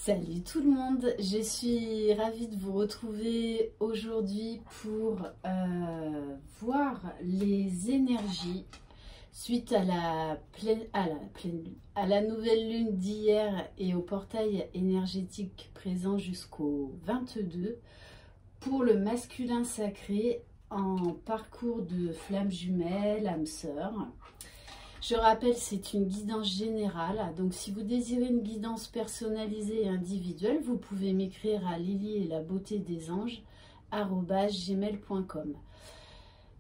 Salut tout le monde, je suis ravie de vous retrouver aujourd'hui pour voir les énergies suite à la nouvelle lune d'hier et au portail énergétique présent jusqu'au 22 pour le masculin sacré en parcours de flamme jumelle, âme sœur. Je rappelle, c'est une guidance générale, donc si vous désirez une guidance personnalisée et individuelle, vous pouvez m'écrire à Lily et la beauté des anges @gmail.com.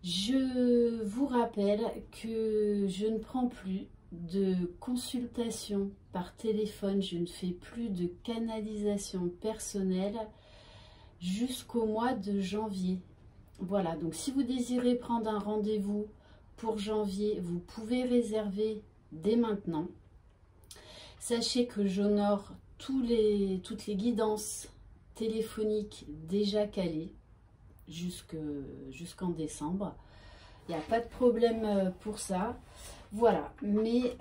Je vous rappelle que je ne prends plus de consultation par téléphone, je ne fais plus de canalisation personnelle jusqu'au mois de janvier. Voilà, donc si vous désirez prendre un rendez-vous pour janvier, vous pouvez réserver dès maintenant. Sachez que j'honore toutes les guidances téléphoniques déjà calées jusqu'en décembre. Il n'y a pas de problème pour ça. Voilà, mais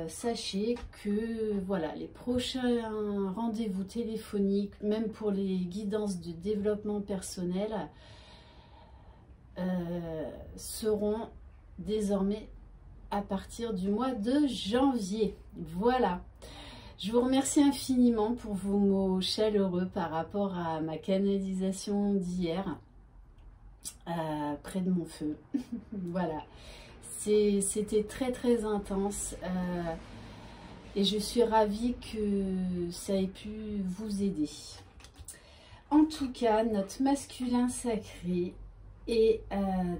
sachez que voilà, les prochains rendez-vous téléphoniques, même pour les guidances de développement personnel, seront désormais à partir du mois de janvier. Voilà, je vous remercie infiniment pour vos mots chaleureux par rapport à ma canalisation d'hier près de mon feu. Voilà, c'était très intense et je suis ravie que ça ait pu vous aider. En tout cas, notre masculin sacré et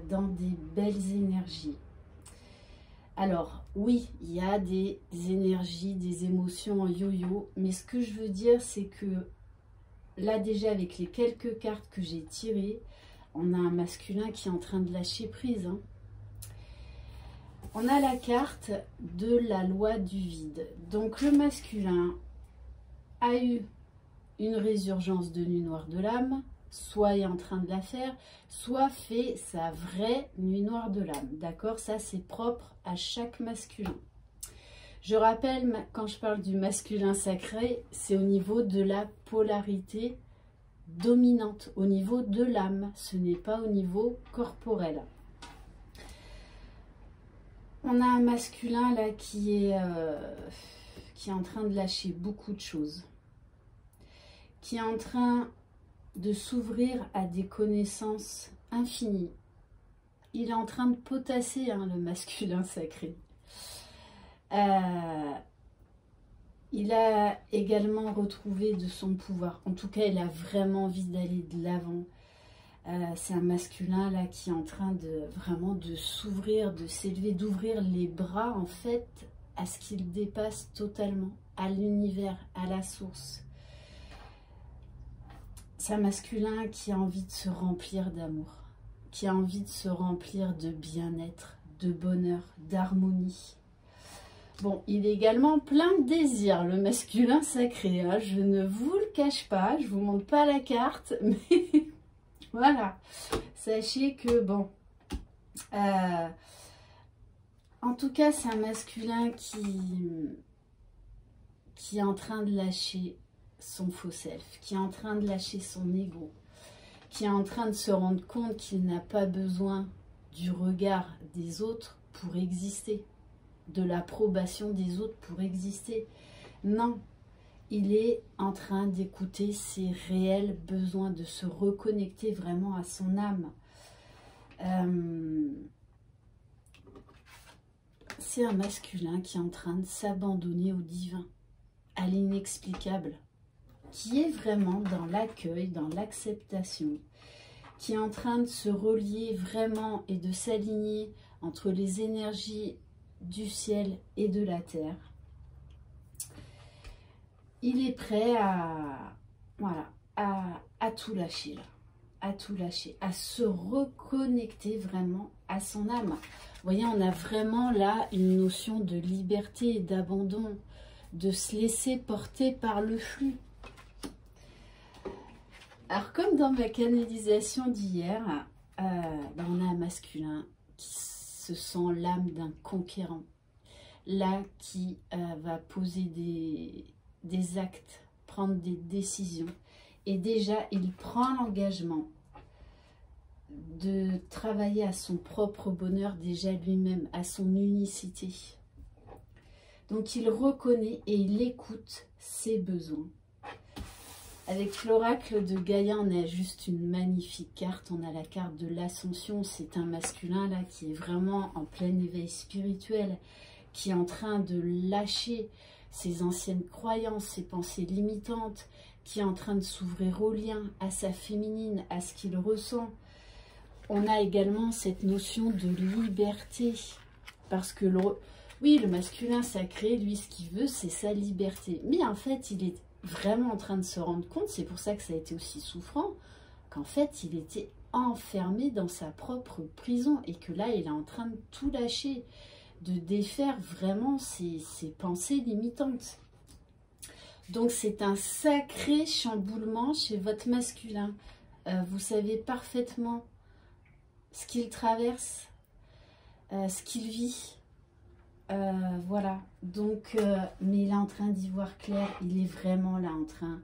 dans des belles énergies. Alors oui, il y a des énergies, des émotions en yo-yo, mais ce que je veux dire, c'est que là déjà avec les quelques cartes que j'ai tirées, on a un masculin qui est en train de lâcher prise, hein. On a la carte de la loi du vide. Donc le masculin a eu une résurgence de nuit noire de l'âme, soit est en train de la faire, soit fait sa vraie nuit noire de l'âme. D'accord? Ça, c'est propre à chaque masculin. Je rappelle, quand je parle du masculin sacré, c'est au niveau de la polarité dominante, au niveau de l'âme. Ce n'est pas au niveau corporel. On a un masculin là qui est en train de lâcher beaucoup de choses, qui est en train de s'ouvrir à des connaissances infinies. Il est en train de potasser, hein, le masculin sacré. Il a également retrouvé de son pouvoir. En tout cas, il a vraiment envie d'aller de l'avant. C'est un masculin là qui est en train de vraiment de s'ouvrir, de s'élever, d'ouvrir les bras en fait à ce qu'il dépasse totalement, à l'univers, à la source. C'est un masculin qui a envie de se remplir d'amour, qui a envie de se remplir de bien-être, de bonheur, d'harmonie. Bon, il est également plein de désirs, le masculin sacré, hein. Je ne vous le cache pas, je ne vous montre pas la carte, mais voilà. Sachez que, bon, en tout cas, c'est un masculin qui est en train de lâcher son faux self, qui est en train de lâcher son ego, qui est en train de se rendre compte qu'il n'a pas besoin du regard des autres pour exister, de l'approbation des autres pour exister. Non, il est en train d'écouter ses réels besoins, de se reconnecter vraiment à son âme. C'est un masculin qui est en train de s'abandonner au divin, à l'inexplicable, qui est vraiment dans l'accueil, dans l'acceptation, qui est en train de se relier vraiment et de s'aligner entre les énergies du ciel et de la terre. Il est prêt à, voilà, à tout lâcher là, à tout lâcher, à se reconnecter vraiment à son âme. Vous voyez, on a vraiment là une notion de liberté et d'abandon, de se laisser porter par le flux. Alors, comme dans ma canalisation d'hier, on a un masculin qui se sent l'âme d'un conquérant, là qui va poser des actes prendre des décisions. Et déjà, il prend l'engagement de travailler à son propre bonheur, déjà lui-même, à son unicité. Donc il reconnaît et il écoute ses besoins. Avec l'oracle de Gaïa, on a juste une magnifique carte. On a la carte de l'ascension. C'est un masculin là qui est vraiment en plein éveil spirituel, qui est en train de lâcher ses anciennes croyances, ses pensées limitantes, qui est en train de s'ouvrir au lien, à sa féminine, à ce qu'il ressent. On a également cette notion de liberté, parce que oui, le masculin sacré, lui, ce qu'il veut, c'est sa liberté. Mais en fait, il est vraiment en train de se rendre compte, c'est pour ça que ça a été aussi souffrant, qu'en fait, il était enfermé dans sa propre prison et que là, il est en train de tout lâcher, de défaire vraiment ses pensées limitantes. Donc, c'est un sacré chamboulement chez votre masculin. Vous savez parfaitement ce qu'il traverse, ce qu'il vit. Voilà, donc, mais il est en train d'y voir clair, il est vraiment là en train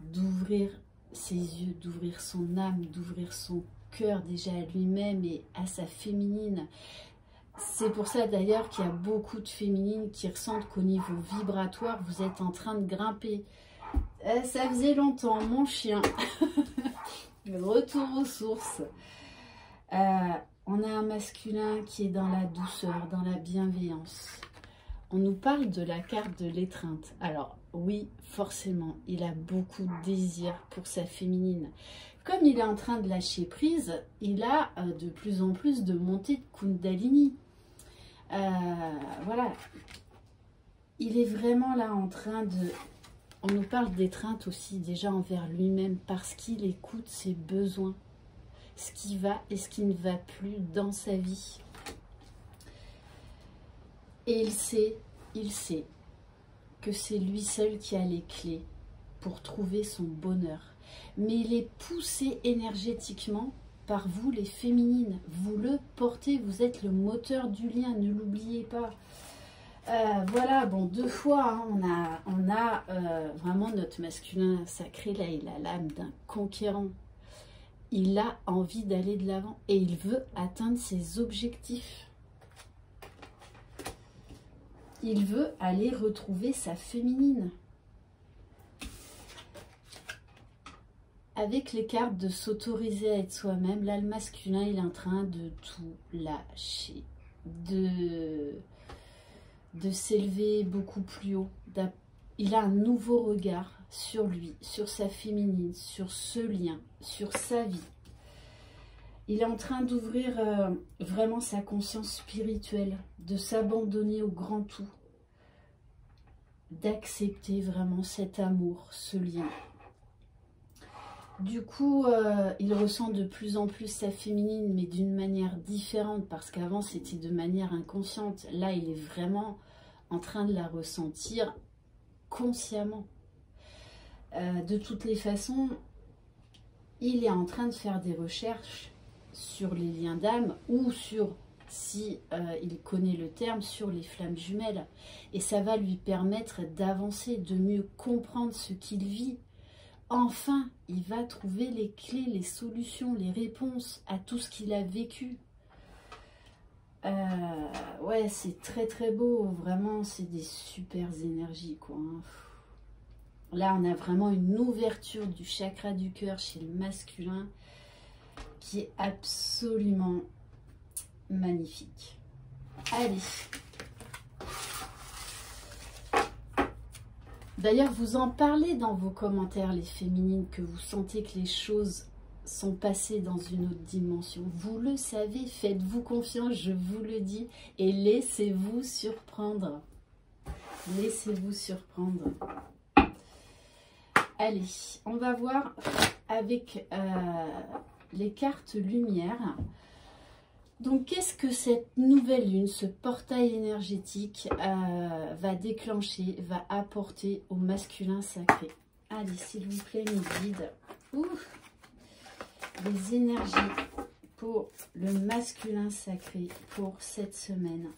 d'ouvrir ses yeux, d'ouvrir son âme, d'ouvrir son cœur déjà à lui-même et à sa féminine. C'est pour ça d'ailleurs qu'il y a beaucoup de féminines qui ressentent qu'au niveau vibratoire, vous êtes en train de grimper. Ça faisait longtemps, mon chien. Retour aux sources. On a un masculin qui est dans la douceur, dans la bienveillance. On nous parle de la carte de l'étreinte. Alors oui, forcément, il a beaucoup de désir pour sa féminine. Comme il est en train de lâcher prise, il a de plus en plus de montée de Kundalini. Voilà. Il est vraiment là en train de... On nous parle d'étreinte aussi déjà envers lui-même parce qu'il écoute ses besoins. Ce qui va et ce qui ne va plus dans sa vie. Et il sait que c'est lui seul qui a les clés pour trouver son bonheur. Mais il est poussé énergétiquement par vous les féminines. Vous le portez, vous êtes le moteur du lien, ne l'oubliez pas. Voilà, bon, 2 fois, hein, on a vraiment notre masculin sacré, là, il a l'âme d'un conquérant. Il a envie d'aller de l'avant et il veut atteindre ses objectifs. Il veut aller retrouver sa féminine. Avec les cartes de s'autoriser à être soi-même, là, le masculin, il est en train de tout lâcher. De s'élever beaucoup plus haut. Il a un nouveau regard sur lui, sur sa féminine, sur ce lien, sur sa vie. Il est en train d'ouvrir vraiment sa conscience spirituelle, de s'abandonner au grand tout, d'accepter vraiment cet amour, ce lien. Du coup, il ressent de plus en plus sa féminine, mais d'une manière différente, parce qu'avant c'était de manière inconsciente. Là, il est vraiment en train de la ressentir consciemment. De toutes les façons, il est en train de faire des recherches sur les liens d'âme ou sur, si il connaît le terme, sur les flammes jumelles. Et ça va lui permettre d'avancer, de mieux comprendre ce qu'il vit. Enfin, il va trouver les clés, les solutions, les réponses à tout ce qu'il a vécu. Ouais, c'est très très beau, vraiment, c'est des super énergies, quoi. Là, on a vraiment une ouverture du chakra du cœur chez le masculin qui est absolument magnifique. Allez. D'ailleurs, vous en parlez dans vos commentaires, les féminines, que vous sentez que les choses sont passées dans une autre dimension. Vous le savez, faites-vous confiance, je vous le dis, et laissez-vous surprendre. Laissez-vous surprendre. Allez, on va voir avec les cartes lumière. Donc, qu'est-ce que cette nouvelle lune, ce portail énergétique va déclencher, va apporter au masculin sacré? Allez, s'il vous plaît, mes guides. Ouf, les énergies pour le masculin sacré pour cette semaine.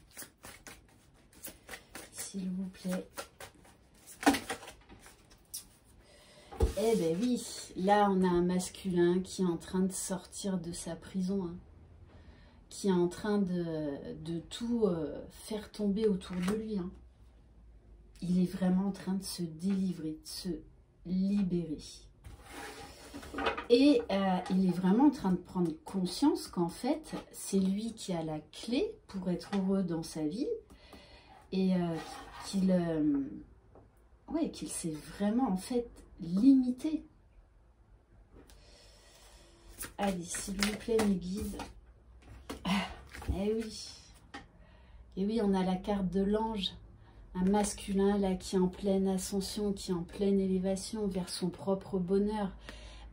S'il vous plaît. Eh ben oui, là on a un masculin qui est en train de sortir de sa prison, hein, qui est en train de tout faire tomber autour de lui. Hein. Il est vraiment en train de se délivrer, de se libérer. Et il est vraiment en train de prendre conscience qu'en fait, c'est lui qui a la clé pour être heureux dans sa vie et qu'il s'est vraiment en fait limité. Allez, s'il vous plaît, mes guides. Eh oui. Et oui, on a la carte de l'ange. Un masculin là qui est en pleine ascension, qui est en pleine élévation vers son propre bonheur,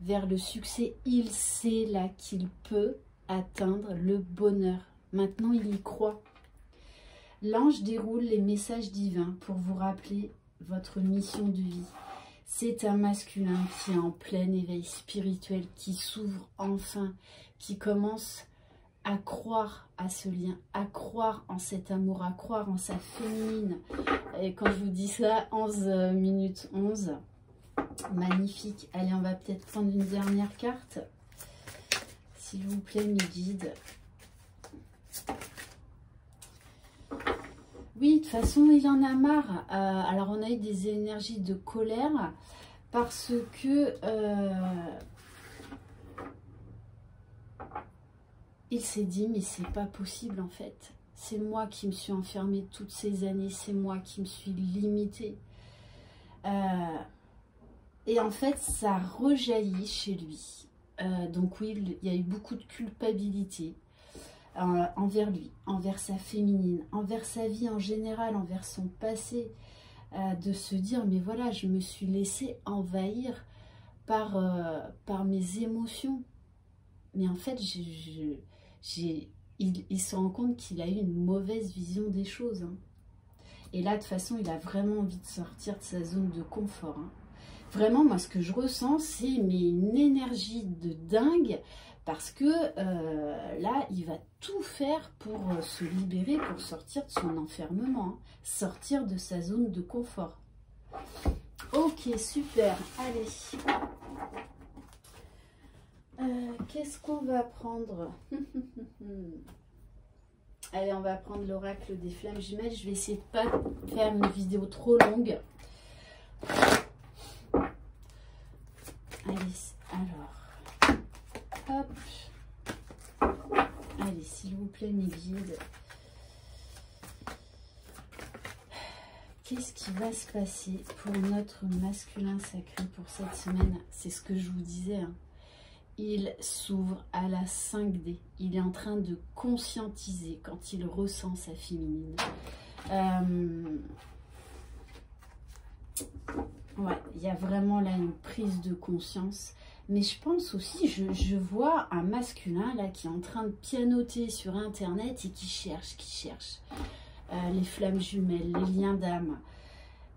vers le succès. Il sait là qu'il peut atteindre le bonheur. Maintenant, il y croit. L'ange déroule les messages divins pour vous rappeler votre mission de vie. C'est un masculin qui est en plein éveil spirituel, qui s'ouvre enfin, qui commence à croire à ce lien, à croire en cet amour, à croire en sa féminine. Et quand je vous dis ça, 11 minutes 11, magnifique. Allez, on va peut-être prendre une dernière carte. S'il vous plaît, mes guides. Oui, de toute façon, il en a marre. Alors, on a eu des énergies de colère parce que il s'est dit, mais c'est pas possible en fait. C'est moi qui me suis enfermée toutes ces années, c'est moi qui me suis limitée. Et en fait, ça rejaillit chez lui. Donc oui, il y a eu beaucoup de culpabilité envers lui, envers sa féminine, envers sa vie en général, envers son passé. De se dire, mais voilà, je me suis laissée envahir par mes émotions. Mais en fait, il se rend compte qu'il a eu une mauvaise vision des choses. Hein. Et là, de toute façon, il a vraiment envie de sortir de sa zone de confort. Hein. Vraiment, moi, ce que je ressens, c'est une énergie de dingue. Parce que là, il va tout faire pour se libérer, pour sortir de son enfermement. Hein. Sortir de sa zone de confort. Ok, super. Allez. Qu'est-ce qu'on va prendre? Allez, on va prendre l'oracle des flammes jumelles. Je vais essayer de pas faire une vidéo trop longue. Allez, alors. Hop. Allez, s'il vous plaît, mes guides. Qu'est-ce qui va se passer pour notre masculin sacré pour cette semaine? C'est ce que je vous disais, hein. Il s'ouvre à la 5D. Il est en train de conscientiser quand il ressent sa féminine. Ouais, il y a vraiment là une prise de conscience. Mais je pense aussi, je vois un masculin là qui est en train de pianoter sur Internet et qui cherche les flammes jumelles, les liens d'âme.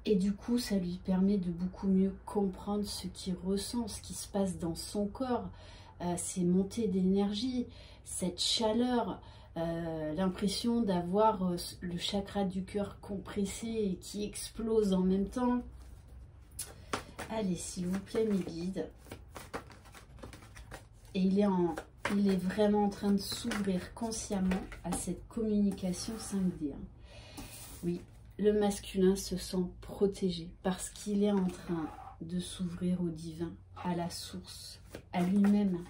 Et du coup, ça lui permet de beaucoup mieux comprendre ce qu'il ressent, ce qui se passe dans son corps, ces montées d'énergie, cette chaleur, l'impression d'avoir le chakra du cœur compressé et qui explose en même temps. Allez, s'il vous plaît, mes guides. Et il est vraiment en train de s'ouvrir consciemment à cette communication 5D. Hein. Oui. Le masculin se sent protégé parce qu'il est en train de s'ouvrir au divin, à la source, à lui-même.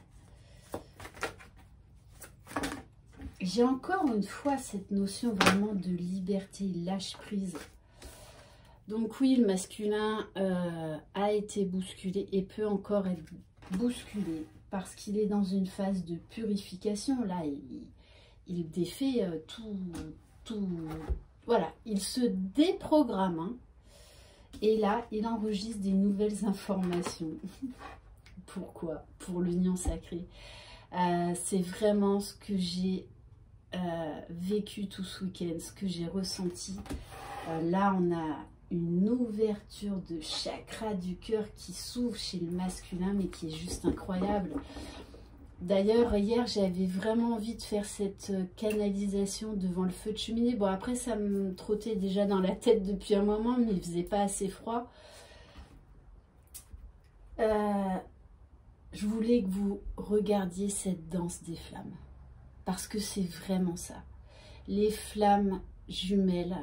J'ai encore une fois cette notion vraiment de liberté, lâche prise. Donc oui, le masculin a été bousculé et peut encore être bousculé parce qu'il est dans une phase de purification. Là, il défait tout. Voilà, il se déprogramme. Hein, et là, il enregistre des nouvelles informations. Pourquoi? Pour l'union sacrée. C'est vraiment ce que j'ai vécu tout ce week-end, ce que j'ai ressenti. Là, on a une ouverture de chakra du cœur qui s'ouvre chez le masculin, mais qui est juste incroyable. D'ailleurs, hier, j'avais vraiment envie de faire cette canalisation devant le feu de cheminée. Bon, après, ça me trottait déjà dans la tête depuis un moment, mais il faisait pas assez froid. je voulais que vous regardiez cette danse des flammes. Parce que c'est vraiment ça. Les flammes jumelles,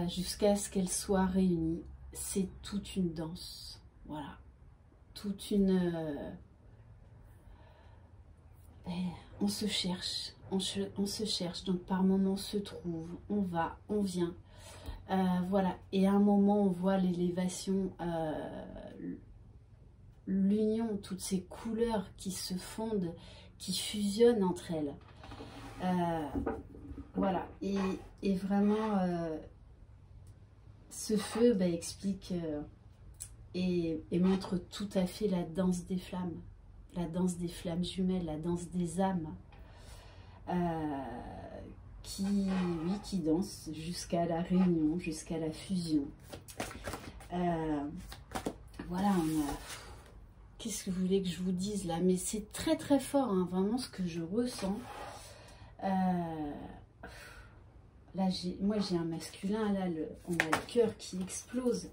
jusqu'à ce qu'elles soient réunies, c'est toute une danse. Voilà. Toute une... on se cherche. On se cherche. Donc par moments on se trouve. On va, on vient. Voilà. Et à un moment on voit l'élévation, l'union, toutes ces couleurs qui se fondent, qui fusionnent entre elles. Voilà. Et vraiment, ce feu explique et montre tout à fait la danse des flammes jumelles, la danse des âmes, qui danse jusqu'à la réunion, jusqu'à la fusion. Voilà, qu'est-ce que vous voulez que je vous dise là? Mais c'est très très fort, hein, vraiment ce que je ressens. Là, moi j'ai un masculin, là, on a le cœur qui explose,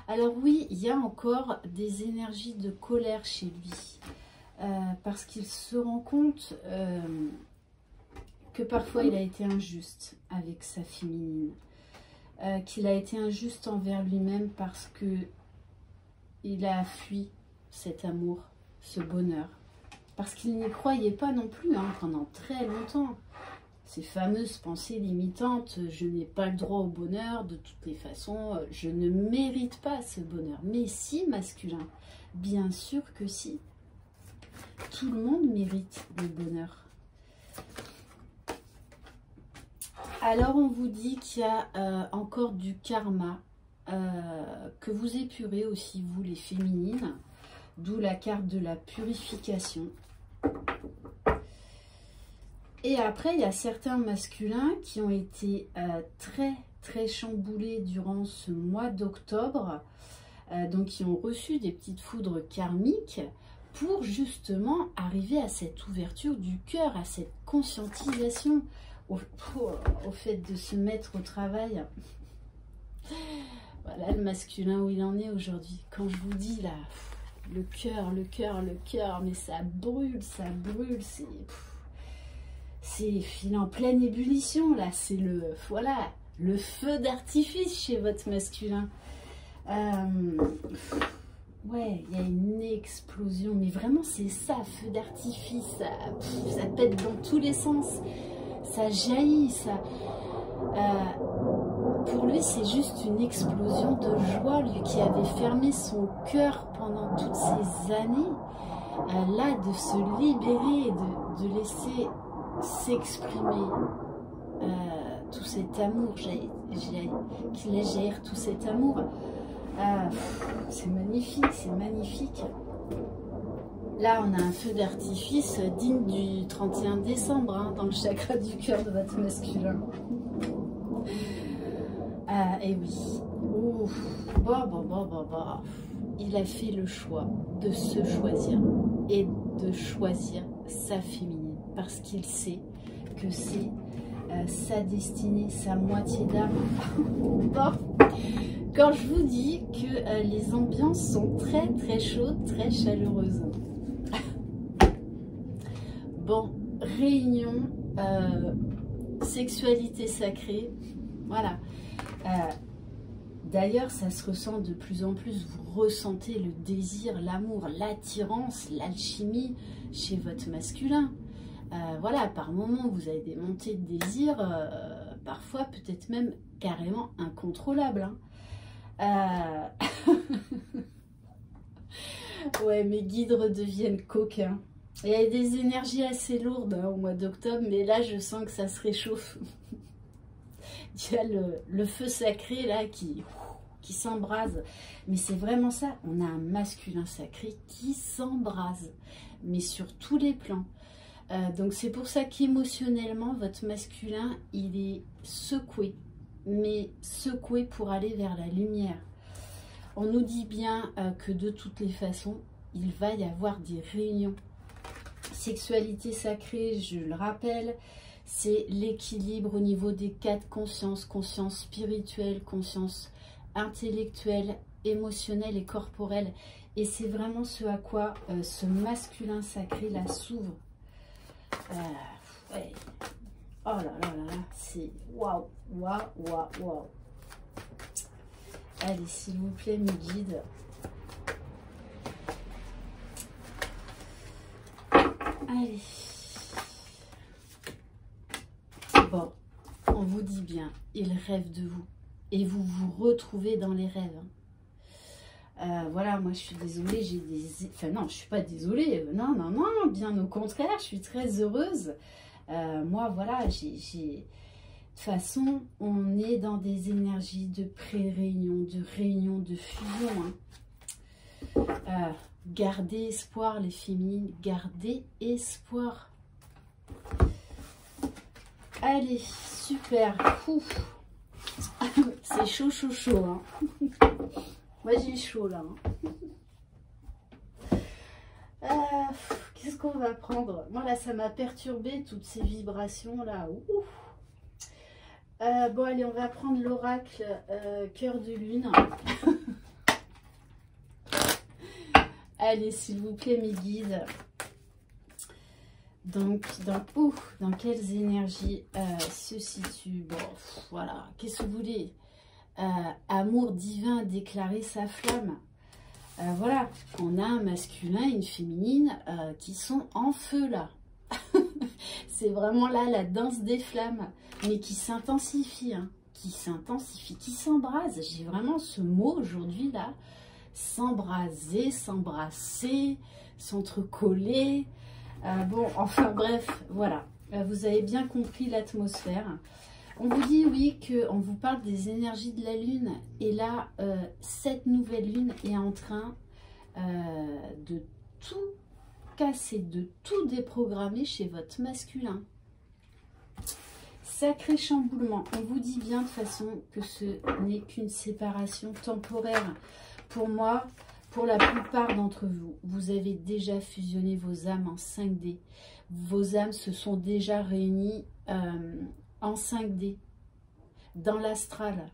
Alors oui, il y a encore des énergies de colère chez lui, parce qu'il se rend compte que parfois il a été injuste avec sa féminine, qu'il a été injuste envers lui-même parce que il a fui cet amour, ce bonheur, parce qu'il n'y croyait pas non plus, hein, pendant très longtemps. Ces fameuses pensées limitantes, je n'ai pas le droit au bonheur, de toutes les façons, je ne mérite pas ce bonheur. Mais si, masculin, bien sûr que si. Tout le monde mérite le bonheur. Alors on vous dit qu'il y a encore du karma, que vous épurez aussi, vous les féminines, d'où la carte de la purification. Et après, il y a certains masculins qui ont été très très chamboulés durant ce mois d'octobre, donc qui ont reçu des petites foudres karmiques pour justement arriver à cette ouverture du cœur, à cette conscientisation, au fait de se mettre au travail. Voilà le masculin où il en est aujourd'hui. Quand je vous dis là, le cœur, mais ça brûle, c'est en pleine ébullition là, c'est le feu d'artifice chez votre masculin. Ouais, il y a une explosion, mais vraiment c'est ça, feu d'artifice, ça pète dans tous les sens, ça jaillit, ça. Pour lui c'est juste une explosion de joie, lui qui avait fermé son cœur pendant toutes ces années, là de se libérer, de laisser s'exprimer tout cet amour, qu'il laisse jaillir tout cet amour. C'est magnifique, c'est magnifique. Là, on a un feu d'artifice digne du 31 décembre, hein, dans le chakra du cœur de votre masculin. Et oui. Ouf. Bon. Il a fait le choix de se choisir et de choisir sa féminine, parce qu'il sait que c'est sa destinée, sa moitié d'âme. Bon. Quand je vous dis que les ambiances sont très très chaudes, très chaleureuses. Bon, réunion, sexualité sacrée, voilà. D'ailleurs, ça se ressent de plus en plus, vous ressentez le désir, l'amour, l'attirance, l'alchimie chez votre masculin. Voilà, par moments, vous avez des montées de désir, parfois peut-être même carrément incontrôlables, hein. Ouais, mes guides redeviennent coquins. Il y a des énergies assez lourdes, hein, au mois d'octobre, mais là je sens que ça se réchauffe. Il y a le feu sacré là qui s'embrase, mais c'est vraiment ça, on a un masculin sacré qui s'embrase, mais sur tous les plans. Donc c'est pour ça qu'émotionnellement votre masculin il est secoué, mais secoué pour aller vers la lumière. On nous dit bien que de toutes les façons, il va y avoir des réunions. Sexualité sacrée, je le rappelle, c'est l'équilibre au niveau des quatre consciences, conscience spirituelle, conscience intellectuelle émotionnelle et corporelle. Et c'est vraiment ce à quoi ce masculin sacré là s'ouvre. Ouais. Oh là là là là, c'est waouh, waouh, waouh, waouh. Allez, s'il vous plaît, mes guides. Allez. Bon, on vous dit bien, il rêve de vous. Et vous vous retrouvez dans les rêves. Voilà, moi je suis désolée, j'ai des... Enfin non, je suis pas désolée, non, non, non, bien au contraire, je suis très heureuse. Moi, voilà, j'ai... De toute façon, on est dans des énergies de pré-réunion, de réunion, de fusion. Hein. Gardez espoir, les féminines, gardez espoir. Allez, super. C'est chaud, chaud, chaud. Hein. Moi, j'ai chaud là. Hein. Qu'est-ce qu'on va prendre? Moi, là, ça m'a perturbé, toutes ces vibrations là. Bon, allez, on va prendre l'oracle cœur de lune. Allez, s'il vous plaît, mes guides. Donc, dans quelles énergies se situe? Bon, voilà. Qu'est-ce que vous voulez? Amour divin, déclarer sa flamme. Voilà, on a un masculin et une féminine qui sont en feu là. C'est vraiment là la danse des flammes, mais qui s'intensifie, hein, qui s'intensifie, qui s'embrase. J'ai vraiment ce mot aujourd'hui là, s'embraser, s'embrasser, s'entrecoller. Bon, enfin bref, voilà. Vous avez bien compris l'atmosphère. On vous dit, oui, qu'on vous parle des énergies de la Lune. Et là, cette nouvelle Lune est en train de tout casser, de tout déprogrammer chez votre masculin. Sacré chamboulement. On vous dit bien de façon que ce n'est qu'une séparation temporaire. Pour moi, pour la plupart d'entre vous, vous avez déjà fusionné vos âmes en 5D. Vos âmes se sont déjà réunies en 5D, dans l'astral.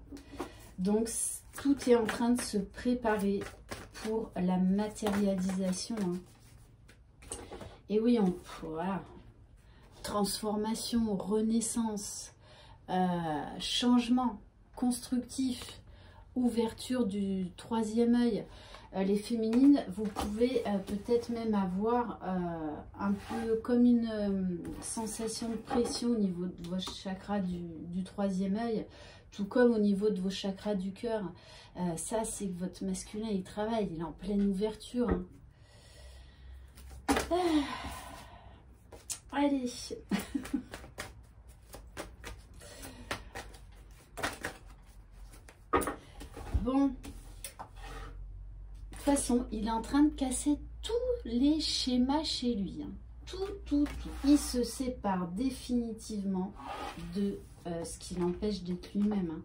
Donc, tout est en train de se préparer pour la matérialisation. Hein. Et oui, voilà. Transformation, renaissance, changement constructif, ouverture du troisième œil. Les féminines, vous pouvez peut-être même avoir un peu comme une sensation de pression au niveau de vos chakras du troisième œil, tout comme au niveau de vos chakras du cœur. Ça, c'est que votre masculin, il travaille, il est en pleine ouverture. Hein. Allez. Bon. De toute façon, il est en train de casser tous les schémas chez lui. Hein. Tout. Il se sépare définitivement de ce qui l'empêche d'être lui-même. Hein.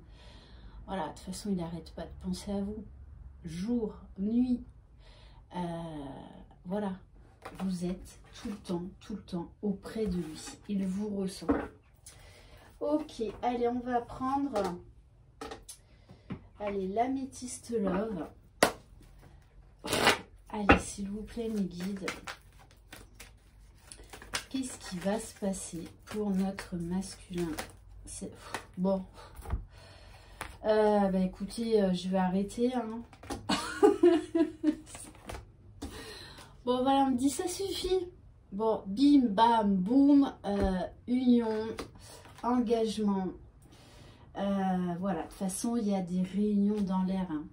Voilà, de toute façon, il n'arrête pas de penser à vous. Jour, nuit. Voilà. Vous êtes tout le temps auprès de lui. Il vous ressent. Ok, allez, on va prendre... Allez, l'améthyste love. Allez, s'il vous plaît, mes guides. Qu'est-ce qui va se passer pour notre masculin? Bon. Bah écoutez, je vais arrêter. Hein. Bon, voilà, on me dit ça suffit. Bon, bim, bam, boum. Union, engagement. Voilà, de toute façon, il y a des réunions dans l'air. Hein.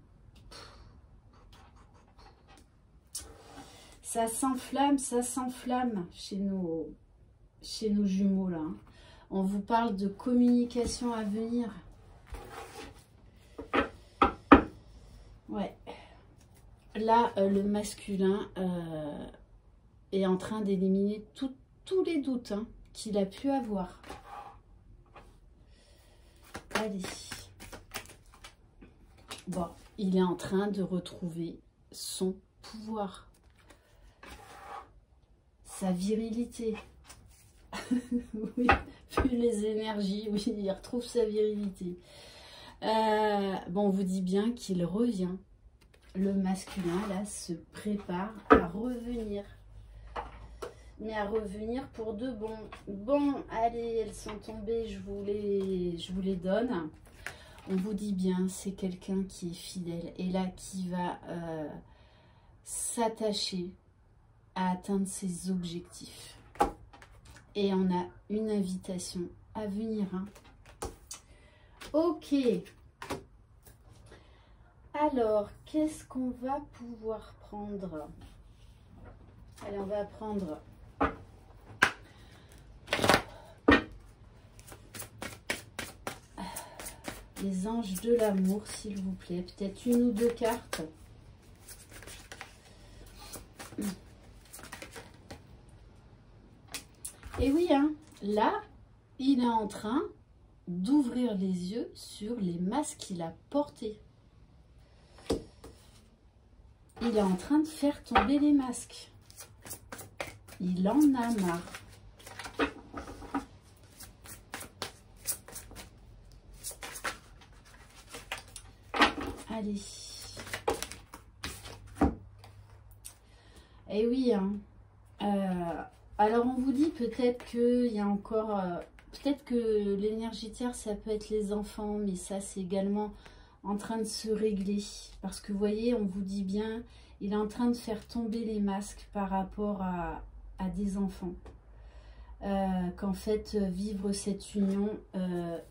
Ça s'enflamme chez nos jumeaux là. Hein. On vous parle de communication à venir. Ouais. Là, le masculin est en train d'éliminer tous les doutes hein, qu'il a pu avoir. Allez. Bon, il est en train de retrouver son pouvoir. Sa virilité. Oui, vu les énergies, oui, il retrouve sa virilité. Bon, on vous dit bien qu'il revient. le masculin, là, se prépare à revenir. Mais à revenir pour de bon. Bon, allez, elles sont tombées, je vous les donne. On vous dit bien, c'est quelqu'un qui est fidèle et là qui va s'attacher à atteindre ses objectifs. Et on a une invitation à venir. Hein. Ok. Alors, qu'est-ce qu'on va pouvoir prendre? Allez, on va prendre les anges de l'amour, s'il vous plaît. Peut-être une ou deux cartes. Et oui, hein, là, il est en train d'ouvrir les yeux sur les masques qu'il a portés. Il est en train de faire tomber les masques. Il en a marre. Allez. Et oui, hein. Alors on vous dit peut-être qu'il y a encore... peut-être que l'énergie tiers, ça peut être les enfants, mais ça c'est également en train de se régler. Parce que vous voyez, on vous dit bien, il est en train de faire tomber les masques par rapport à des enfants. Qu'en fait, vivre cette union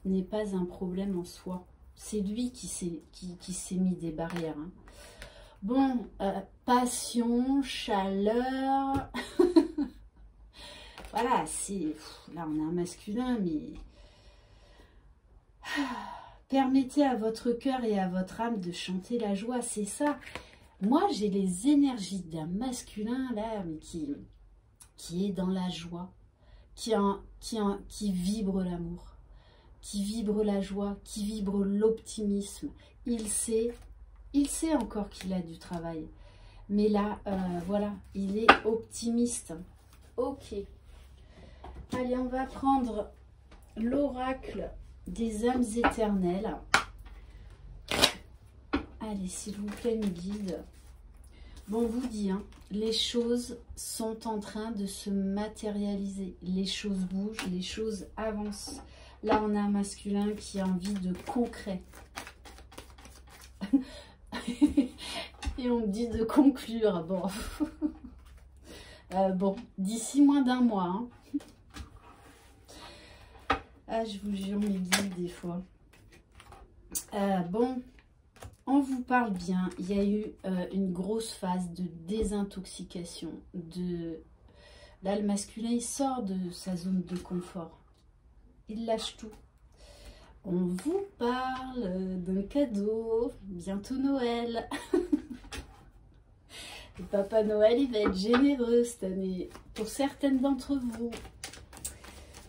n'est pas un problème en soi. C'est lui qui s'est mis des barrières. Hein. Bon, passion, chaleur. Voilà, c'est... Là, on a un masculin, mais... Permettez à votre cœur et à votre âme de chanter la joie, c'est ça. Moi, j'ai les énergies d'un masculin, là, mais qui est dans la joie, qui vibre l'amour, qui vibre la joie, qui vibre l'optimisme. Il sait encore qu'il a du travail. Mais là, voilà, il est optimiste. Ok. Allez, on va prendre l'oracle des âmes éternelles. Allez, s'il vous plaît, mes guides. Bon, on vous dit, hein, les choses sont en train de se matérialiser. Les choses bougent, les choses avancent. Là, on a un masculin qui a envie de concret. Et on me dit de conclure. Bon, bon, d'ici moins d'un mois. Hein. Ah, je vous jure, mes guides, des fois. Bon, on vous parle bien. Il y a eu une grosse phase de désintoxication. Là, le masculin, il sort de sa zone de confort. Il lâche tout. On vous parle d'un cadeau. Bientôt Noël. Le Papa Noël, il va être généreux cette année. Pour certaines d'entre vous.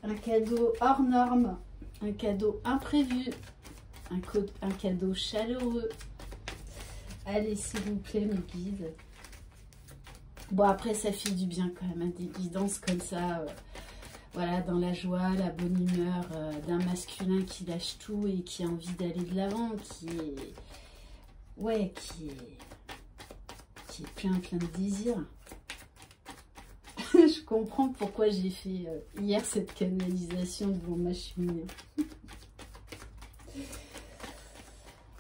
Un cadeau hors norme, un cadeau imprévu, un cadeau chaleureux. Allez, s'il vous plaît, mes guides. Bon, après, ça fait du bien quand même, hein, des guidances comme ça. Voilà, dans la joie, la bonne humeur d'un masculin qui lâche tout et qui a envie d'aller de l'avant, qui est... Ouais, qui est plein de désir. Je comprends pourquoi j'ai fait hier cette canalisation devant ma cheminée.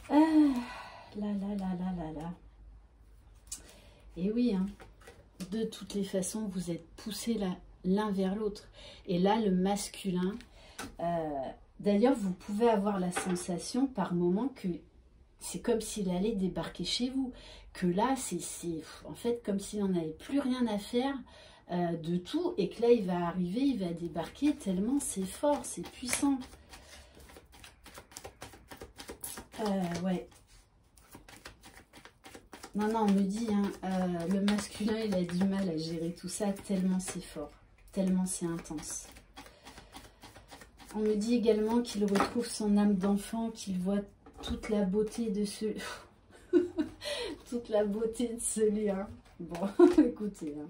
Ah, là. Et oui, hein, de toutes les façons, vous êtes poussés l'un vers l'autre. Et là, le masculin, d'ailleurs, vous pouvez avoir la sensation par moment que c'est comme s'il allait débarquer chez vous. Que là, c'est en fait comme s'il n'en avait plus rien à faire. De tout, et que là il va arriver, il va débarquer tellement c'est fort, c'est puissant. Ouais. Non, on me dit, hein, le masculin il a du mal à gérer tout ça tellement c'est fort, tellement c'est intense. On me dit également qu'il retrouve son âme d'enfant, qu'il voit toute la beauté de ce... toute la beauté de ce lien. Bon, écoutez, hein.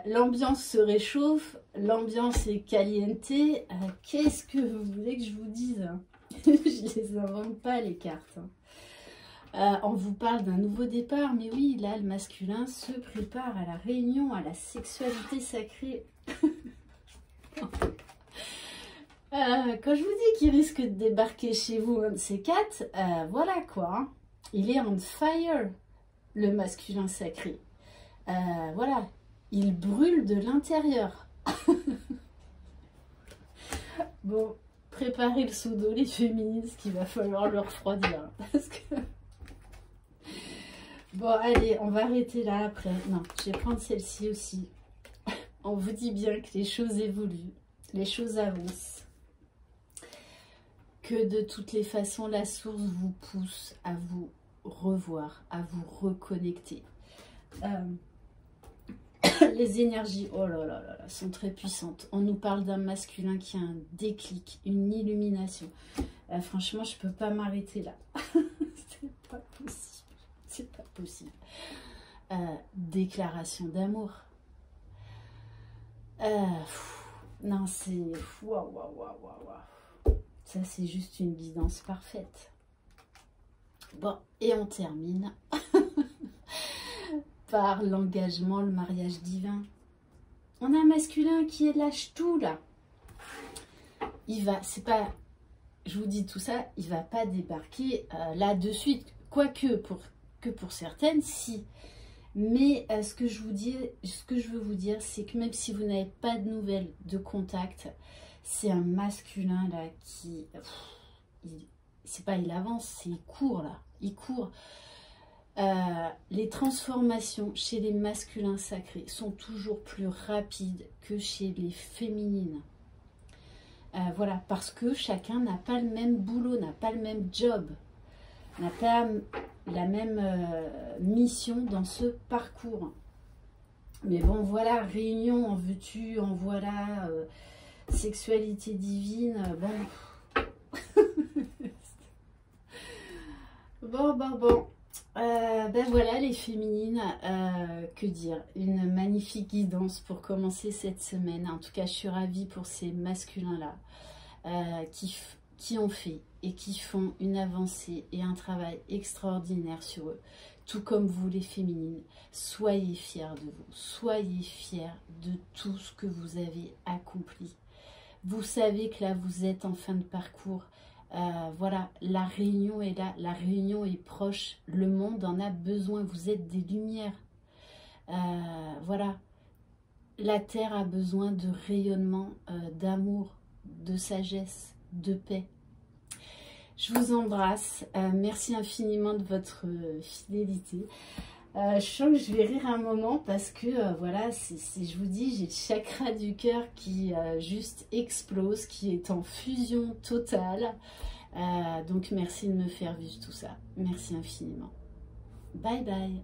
L'ambiance se réchauffe, l'ambiance est caliente. Qu'est-ce que vous voulez que je vous dise? Je les invente pas, les cartes. On vous parle d'un nouveau départ, mais oui, là, le masculin se prépare à la réunion, à la sexualité sacrée. Quand je vous dis qu'il risque de débarquer chez vous, un de ces quatre, voilà quoi. Hein. Il est on fire, le masculin sacré. Voilà, il brûle de l'intérieur. Bon, préparez le seau d'eau, les féministes, qu'il va falloir le refroidir. Parce que... Bon, allez, on va arrêter là après. Non, je vais prendre celle-ci aussi. On vous dit bien que les choses évoluent, les choses avancent. Que de toutes les façons, la source vous pousse à vous revoir, à vous reconnecter. Les énergies, oh là là là, sont très puissantes. On nous parle d'un masculin qui a un déclic, une illumination. Franchement, je peux pas m'arrêter là. C'est pas possible. C'est pas possible. Déclaration d'amour. Non, c'est... Waouh, waouh, waouh, waouh. Ça, c'est juste une guidance parfaite. Bon, et on termine par l'engagement, le mariage divin. On a un masculin qui lâche tout, là. Il va, c'est pas... Je vous dis tout ça, il va pas débarquer là de suite. Quoique, pour certaines, si. Mais ce que je veux vous dire, c'est que même si vous n'avez pas de nouvelles, de contact, c'est un masculin là qui... C'est pas il avance, c'est il court là. Il court. Les transformations chez les masculins sacrés sont toujours plus rapides que chez les féminines. Voilà, parce que chacun n'a pas le même boulot, n'a pas le même job, n'a pas la même mission dans ce parcours. Mais bon, voilà, réunion, en veux-tu, en voilà, sexualité divine, bon. Bon. Ben voilà les féminines, que dire, une magnifique guidance pour commencer cette semaine. En tout cas, je suis ravie pour ces masculins-là qui ont fait et qui font une avancée et un travail extraordinaire sur eux. Tout comme vous les féminines, soyez fiers de vous, soyez fiers de tout ce que vous avez accompli. Vous savez que là, vous êtes en fin de parcours. Voilà, la réunion est là, la réunion est proche, le monde en a besoin, vous êtes des lumières. Voilà, la terre a besoin de rayonnement, d'amour, de sagesse, de paix. Je vous embrasse, merci infiniment de votre fidélité. Je sens que je vais rire un moment parce que voilà, je vous dis, j'ai le chakra du cœur qui juste explose, qui est en fusion totale. Donc merci de me faire vivre tout ça. Merci infiniment. Bye bye.